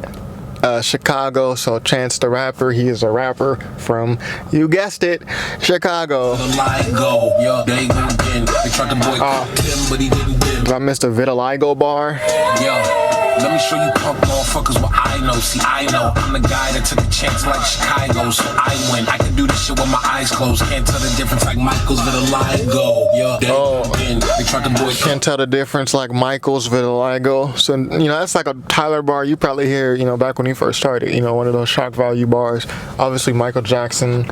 Chicago, so Chance the Rapper, he is a rapper from, you guessed it, Chicago. The line go, yo, they go again. They tried to boycott him, but he didn't win. I missed a vitiligo bar. Yo. Let me show you punk motherfuckers what I know. See, I know I'm the guy that took a chance like Chicago, so I win. I can do this shit with my eyes closed. Can't tell the difference like Michael's vitiligo. Yeah, they tried to boycott. Can't tell the difference like Michael's vitiligo. So, you know, that's like a Tyler bar you probably hear, you know, back when he first started. You know, one of those shock value bars. Obviously, Michael Jackson,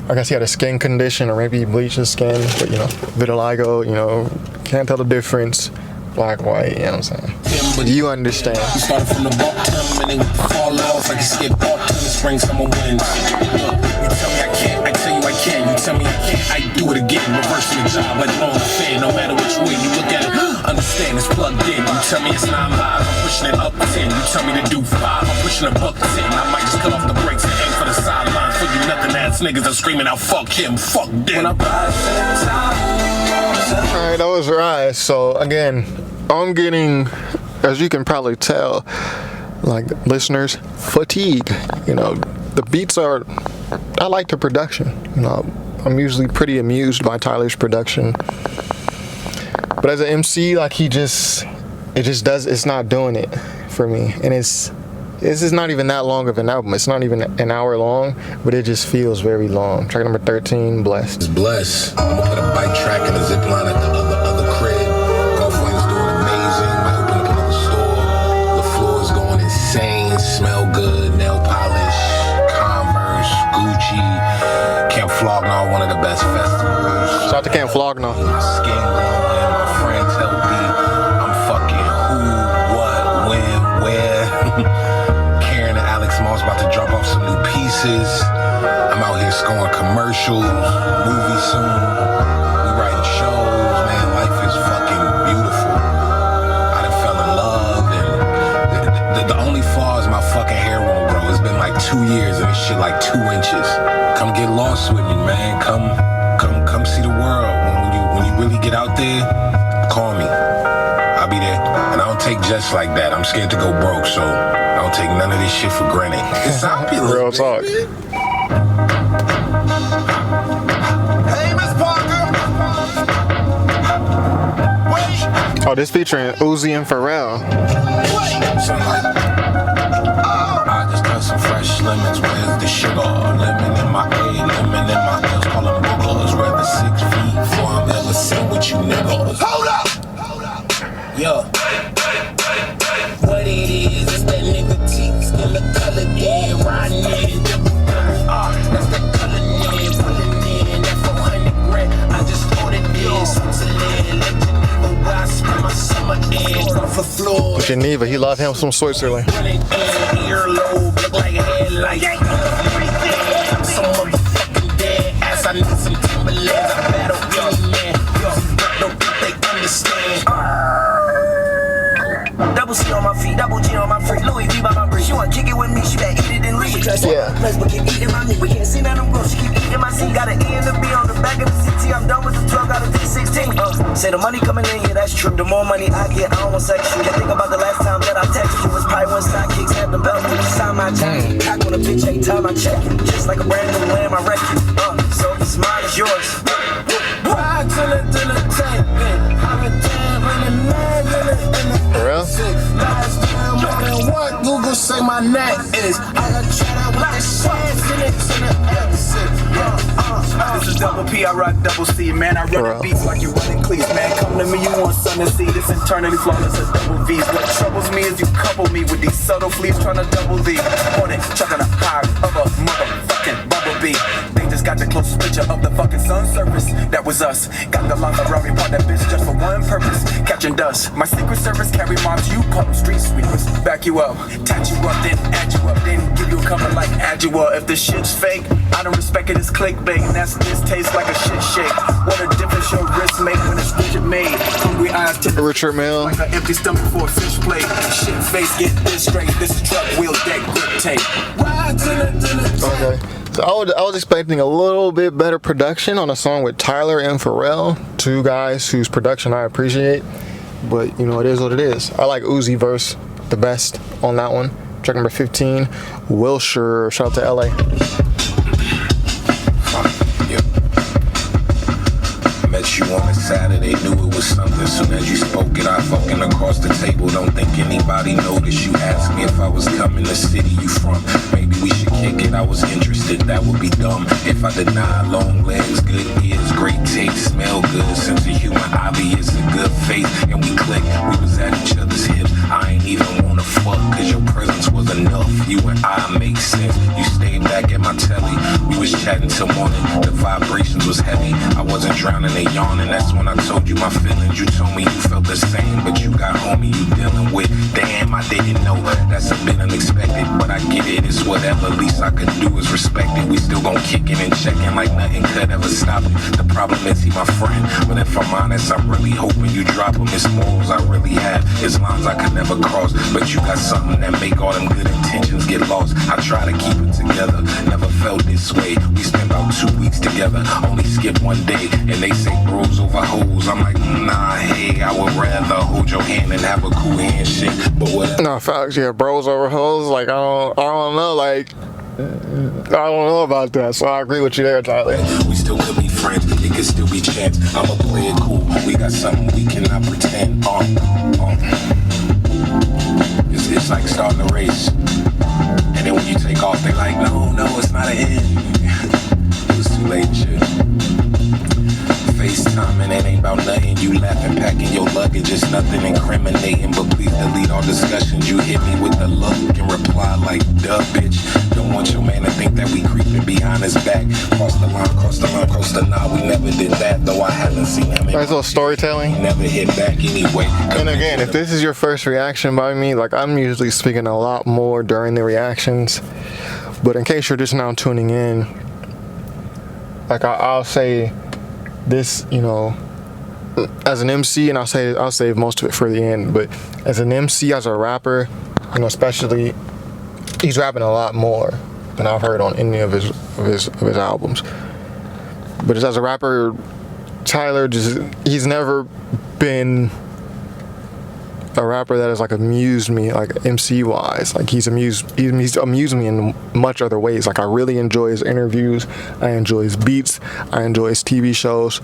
I guess he had a skin condition or maybe he bleached his skin, but, you know, vitiligo, you know, can't tell the difference. Black, white, you know what I'm saying? You understand. You started from the bottom and then fall off like you skip autumn and spring, summer, winds. You tell me I can't, I tell you I can. You tell me I can't, I do it again. Reversing the job like on the fan. No matter which way you look at it, understand it's plugged in. You tell me it's 9 live, I'm pushing it up 10. You tell me to do 5, I'm pushing a buck 10. I might just cut off the brakes and aim for the sideline. For you nothing ass niggas are screaming out, fuck him, fuck them. When I rise to the top. Alright, that was Rise. So again, I'm getting, as you can probably tell, like listeners, fatigue. You know, the beats are, I like the production. You know, I'm usually pretty amused by Tyler's production. But as an MC, like it's not doing it for me. And this is not even that long of an album. It's not even an hour long, but it just feels very long. Track number 13, Blessed. It's Blessed. I'm gonna put a bike track and a zip line at the other crib. Girlfriend's doing amazing. Might open up another store. The floor is going insane. Smell good. Nail polish. Converse. Gucci. Camp Flognaw, one of the best festivals. Shout out to Camp Flognaw. My skin glowing. My friends healthy. I'm fucking who, what, when, where. Karen and Alex Moss about to drop off some new pieces. I'm out here scoring commercials, movies soon. We writing shows, man. Life is fucking beautiful. I done fell in love, and the only flaw is my fucking hair won't grow. It's been like 2 years, and this shit like 2 inches. Come get lost with me, man. Come see the world. When you really get out there, call me. I'll be there. And I don't take just like that. I'm scared to go broke, so I don't take none of this shit for granted. It's opulent. Real talk. Hey, Miss Parker. Wait. Oh, this featuring Uzi and Pharrell. I just got some fresh lemons. Where's the sugar? Lemon in my A, lemon in my L's. Call them boogers. Rather 6 feet before I'm ever seen with you niggas. Hold up. Yo. What it is that nigga teeth still a color dead, riding in. That's the color name, pulling in that 400 grand. I just ordered this, Switzerland, let Geneva, where I spend my summer in. Off the floor. Geneva, he love him some Switzerland. Running in, earlobe, look like a headlight. I'm so motherfucking dead, ass I need some Timberlands. I battle any man, don't think they understand. Double C on my feet, double G on my freak, Louis V by my breeze. She wanna kick it with me, she better eat it and leave. Yeah. Place, but keep eating my meat. We can't see none of them grow. She keep eating my seat. Got an E and a B on the back of the CT. I'm done with the 12, got a D16. Say the money coming in, yeah, that's true. The more money I get, I don't want sex you. Can't think about the last time that I texted you. Was probably when sidekicks had the belt. When you sign my jacket, back on a bitch, ain't time I check it. Just like a brand new lamb, I wreck you. So if it's mine, it's yours. Ride till it tank. I'm a damn in the man in the For real? last time when what Google say my neck is. I got chat out with the shades in it to the exit. This is double P, I rock double C, man. I run the beats like you running cleats, man. Come to me, you want something to see. This internally flawless as double V's. What troubles me is you couple me with these subtle fleas trying to double V. On it, chucking a high of a motherfucking bumblebee. They just got the closest picture of the fucking sun surface. That was us. Got the LUMBERJACK, part that bitch just for one purpose. Catching dust. My secret service carry mobs, you call them street sweepers. Back you up, tat you up, then add you up, then give you a cover like Adjua. If the shit's fake, I don't respect it, it's clickbait. And that's this tastes like a shit shake. What a difference your wrist make when it's rigid made. Hungry eyes guys tend to Richard Mill. like an empty stomach for a fish plate. Shit face, get this straight. This is truck wheel deck grip tape. Ride to the Okay. So I was expecting a little bit better production on a song with Tyler and Pharrell, two guys whose production I appreciate. But you know, it is what it is. I like Uzi verse the best on that one. Track number 15, Wilshire. Shout out to LA. Met you on a Saturday, knew it was something. Soon as you spoke it, I fucking across the table. Don't think anybody noticed. You asked me if I was coming to city you from. Maybe we should kick it. I was interested. That would be dumb if I deny. Long legs, good ears, great taste, smell good, sense of humor, obvious, a good face, and we clicked. We was at each other's hips. I ain't even wanna fuck, cause your presence was enough. You and I make sense. You stayed back at my telly. We was chatting till morning. The vibrations was heavy. I wasn't drowning in yawning. That's when I told you my feelings. You told me you felt the same, but you got homie you dealing with. Damn, I didn't know. That's a bit unexpected, but I get it. It's whatever. Least I could do is respect it. We still gon' kick it and check it like nothing could ever stop it. The problem is he my friend, but if I'm honest, I'm really hoping you drop him. It's morals I really have. It's lines I could never cross, but you got something that make all them good intentions get lost. I try to keep it together. Never felt this way. We spent about 2 weeks together. Only skip one day, and they say bros over hoes. I'm like, nah, hey, I would rather hold your hand and have a cool handshake. But what? No, facts, yeah, bros over hoes. Like I don't know, like I don't know about that. So I agree with you there, Tyler. We still could be friends. It could still be chance. I'ma play it cool. We got something we cannot pretend. It's like starting a race, and then when you take off, they like, no, it's not an end. It was too late, shit. FaceTime and it ain't about nothing. You laughing, packing your luggage, it's nothing incriminating. But please delete all discussions. You hit me with the look and reply like, duh, bitch. Don't want your man to think that we creeping behind his back. Cross the line, cross the line, cross the line. We never did that, though I haven't seen him. Nice little storytelling. Never hit back anyway. And again, if this is your first reaction by me, like I'm usually speaking a lot more during the reactions. But in case you're just now tuning in, like I'll say this, you know, as an MC, and I'll save most of it for the end, but as an MC, as a rapper, you know, especially, he's rapping a lot more than I've heard on any of his albums. But as a rapper, Tyler he's never been a rapper that has like amused me, like MC wise. Like he's amused me in much other ways. Like I really enjoy his interviews, I enjoy his beats, I enjoy his TV shows,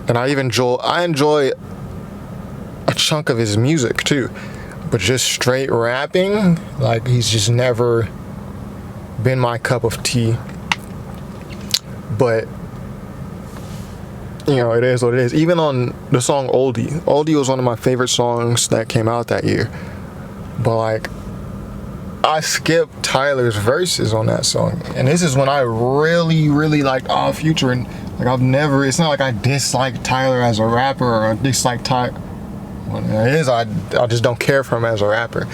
and I enjoy a chunk of his music too. But just straight rapping, like he's just never been my cup of tea. But you know, it is what it is. Even on the song Oldie was one of my favorite songs that came out that year. But like, I skipped Tyler's verses on that song, and this is when I really liked All Future. And like it's not like I dislike Tyler as a rapper or I dislike Tyler. Well, it is, I just don't care for him as a rapper.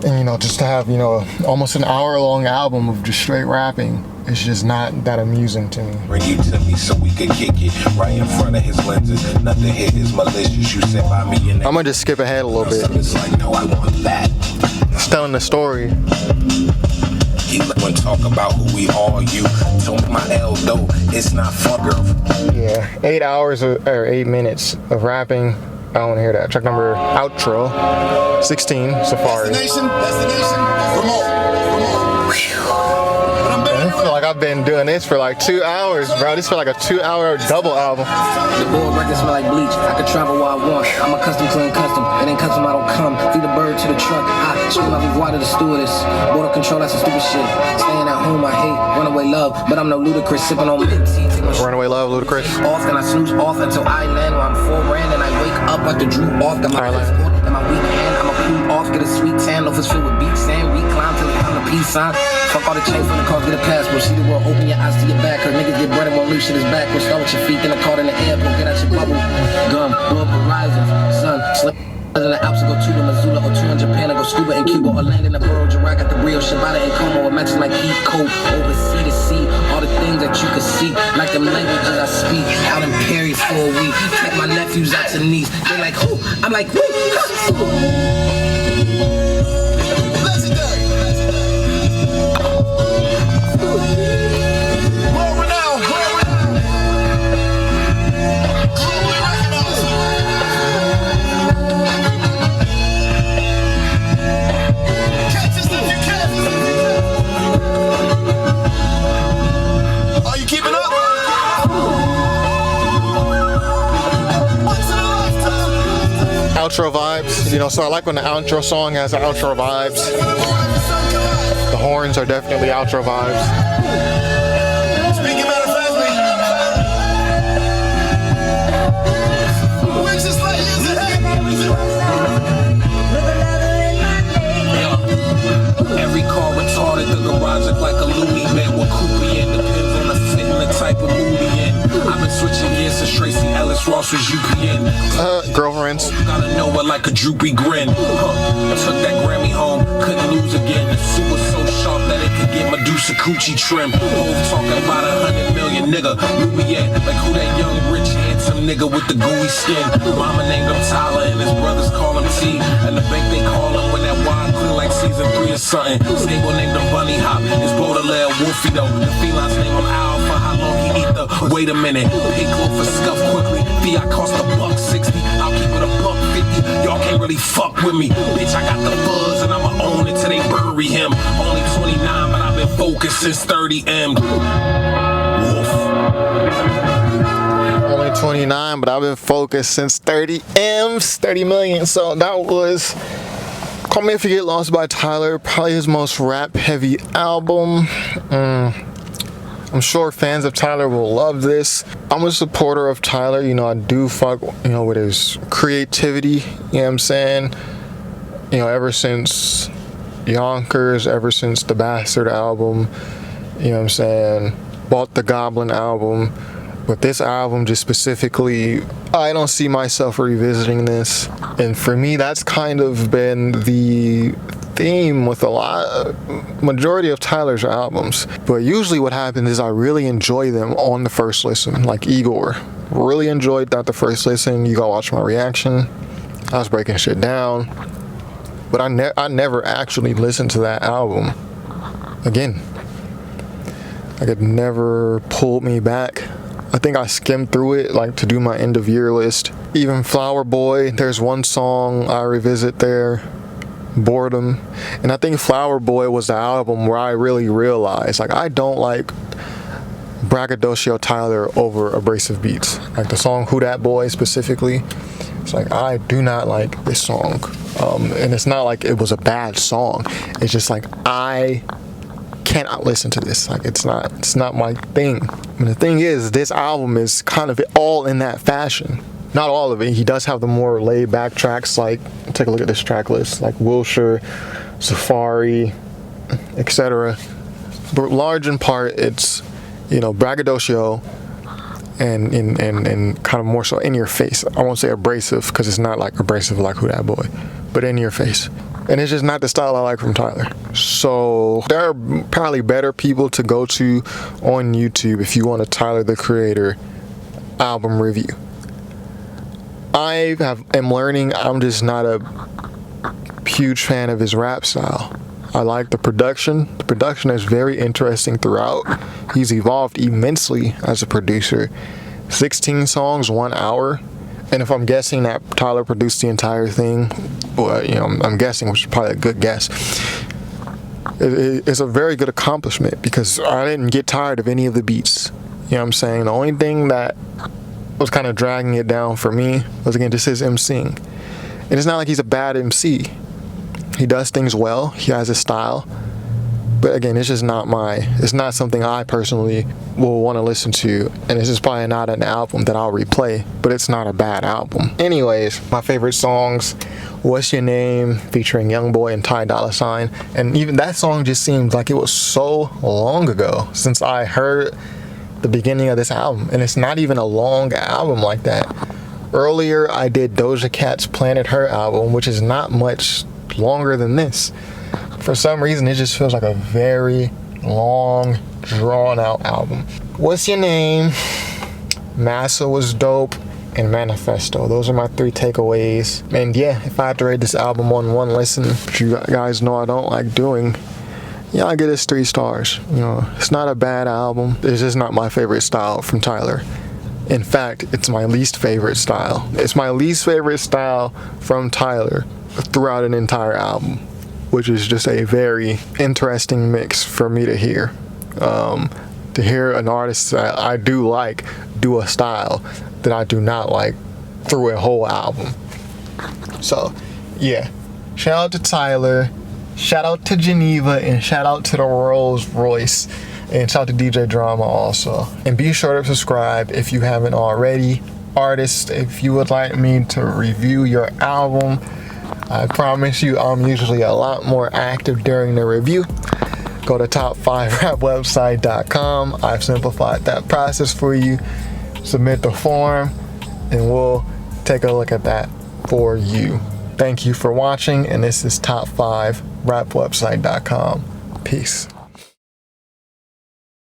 And you know, just to have, you know, almost an hour-long album of just straight rapping, it's just not that amusing to me. Bring you to me so we could kick it right in front of his lenses. Nothing hit is malicious. You sit by me and I'm gonna just skip ahead a little bit. It's like, no, I want that. It's telling the story. He wouldn't talk about who we are. You told my L though, it's not fun, girl. Yeah, 8 hours or 8 minutes of rapping. I don't want to hear that. Track number outro, 16, Safari. Destination, remote. I feel like I've been doing this for like 2 hours, bro. This feel like a 2-hour double album. The board records smell like bleach. I can travel where I want. I'm a custom clean custom. It ain't custom, I don't come. Feed the bird to the truck. I scream my vie to the stewardess. Border control, that's some stupid shit. Staying at home, I hate runaway love, but I'm no ludicrous. Sipping on mint tea. Runaway Love, Ludacris. Off, then I snooze off until I land. Where I'm foreign and I wake up like the Drew off. Got my passport and my weekend. I'm a cool off, get a sweet tan. Loafers filled with beach sand. Recline till it's time to peace sign. Fuck all the chains from the cars, get a passport. See the world, open your eyes to your back. Her niggas get bread and won't leave shit is backwards. Start with your feet, then I caught in the airport. Get out your bubble gum, blow up horizons. Sun, slip in the Alps, go to the Missoula or 200 Japan. I go scuba in Cuba or land in the Pearl Jirac. Got the Rio Shibata and Como. It matches like heat, cold, over sea to sea. All the the things that you could see, like them languages I speak. Out in Paris for a week, take my nephews out to Nice. They like, who? I'm like, who? Outro vibes, you know, so I like when the outro song has outro vibes. The horns are definitely outro vibes. Speaking manifestly, we're just like years ahead. Every car retarded, the garage look like a loony man with Cooper in. Depends on the fit and the type of mood he in. I've been switching gears since Tracy Ellis Ross was UPN. Girlfriends. You gotta know her like a droopy grin. I took that Grammy home, couldn't lose again. The suit was so sharp that it could get Medusa coochie trim. Hove talking about 100 million, nigga. Lumiere, like who that young, rich, handsome nigga with the gooey skin. Mama named him Tyler and his brothers call him T. And the bank they call him when that wine clear like season 3 or something. Stable named him Bunny Hop. His Baudelaire Wolfie though. The felines name him Al for how long he eat the. Wait a minute, pink cloak for scuff quickly. Fiat cost $1.60. I'll keep it $1.50. Y'all can't really fuck with me. Bitch, I got the buzz and I'ma own it till they bury him. Only 29, but I've been focused since 30 M. Wolf. Only 29, but I've been focused since 30 M's, 30 million. So that was Call Me If You Get Lost by Tyler, probably his most rap heavy album. I'm sure fans of Tyler will love this. I'm a supporter of Tyler, you know, I do fuck, you know, with his creativity, you know what I'm saying? You know, ever since Yonkers, ever since the Bastard album, you know what I'm saying? Bought the Goblin album. But this album just specifically, I don't see myself revisiting this. And for me, that's kind of been the theme with majority of Tyler's albums. But usually what happens is I really enjoy them on the first listen, like Igor. Really enjoyed that the first listen. You gotta watch my reaction. I was breaking shit down. But I never actually listened to that album again. Like it never pulled me back. I think I skimmed through it like to do my end of year list. Even Flower Boy, there's one song I revisit there, Boredom. And I think Flower Boy was the album where I really realized like I don't like Braggadocio Tyler over Abrasive Beats. Like the song Who Dat Boy specifically. It's like I do not like this song. And it's not like it was a bad song. It's just like I cannot listen to this. Like it's not my thing. I mean, the thing is, this album is kind of all in that fashion. Not all of it. He does have the more laid back tracks, like take a look at this track list, like WILSHIRE, Safari, etc. But large in part, it's, you know, braggadocio and kind of more so in your face. I won't say abrasive because it's not like abrasive like Who Dat Boy, but in your face. And it's just not the style I like from Tyler. So there are probably better people to go to on YouTube if you want a Tyler the Creator album review. I'm learning, I'm just not a huge fan of his rap style. I like the production. The production is very interesting throughout. He's evolved immensely as a producer. 16 songs, 1 hour. And if I'm guessing that Tyler produced the entire thing, well, you know, I'm guessing, which is probably a good guess. It's a very good accomplishment because I didn't get tired of any of the beats. You know what I'm saying? The only thing that was kind of dragging it down for me was, again, just his emceeing. And it's not like he's a bad MC. He does things well. He has a style. But again, it's just it's not something I personally will want to listen to. And it's just probably not an album that I'll replay, but it's not a bad album. Anyways, my favorite songs, What's Your Name, featuring Youngboy and Ty Dolla $ign. And even that song just seems like it was so long ago since I heard the beginning of this album. And it's not even a long album like that. Earlier, I did Doja Cat's Planet Her album, which is not much longer than this. For some reason, it just feels like a very long, drawn out album. What's Your Name, Massa was dope, and Manifesto. Those are my 3 takeaways. And yeah, if I had to rate this album on 1 listen, which you guys know I don't like doing, yeah, I get it 3 stars. You know, it's not a bad album. It's just not my favorite style from Tyler. In fact, it's my least favorite style. It's my least favorite style from Tyler throughout an entire album, which is just a very interesting mix for me to hear. To hear an artist that I do like do a style that I do not like through a whole album. So, yeah. Shout out to Tyler. Shout out to Geneva. And shout out to the Rolls Royce. And shout out to DJ Drama also. And be sure to subscribe if you haven't already. Artists, if you would like me to review your album, I promise you I'm usually a lot more active during the review. Go to top5rapwebsite.com. I've simplified that process for you. Submit the form and we'll take a look at that for you. Thank you for watching, and this is top5rapwebsite.com. Peace.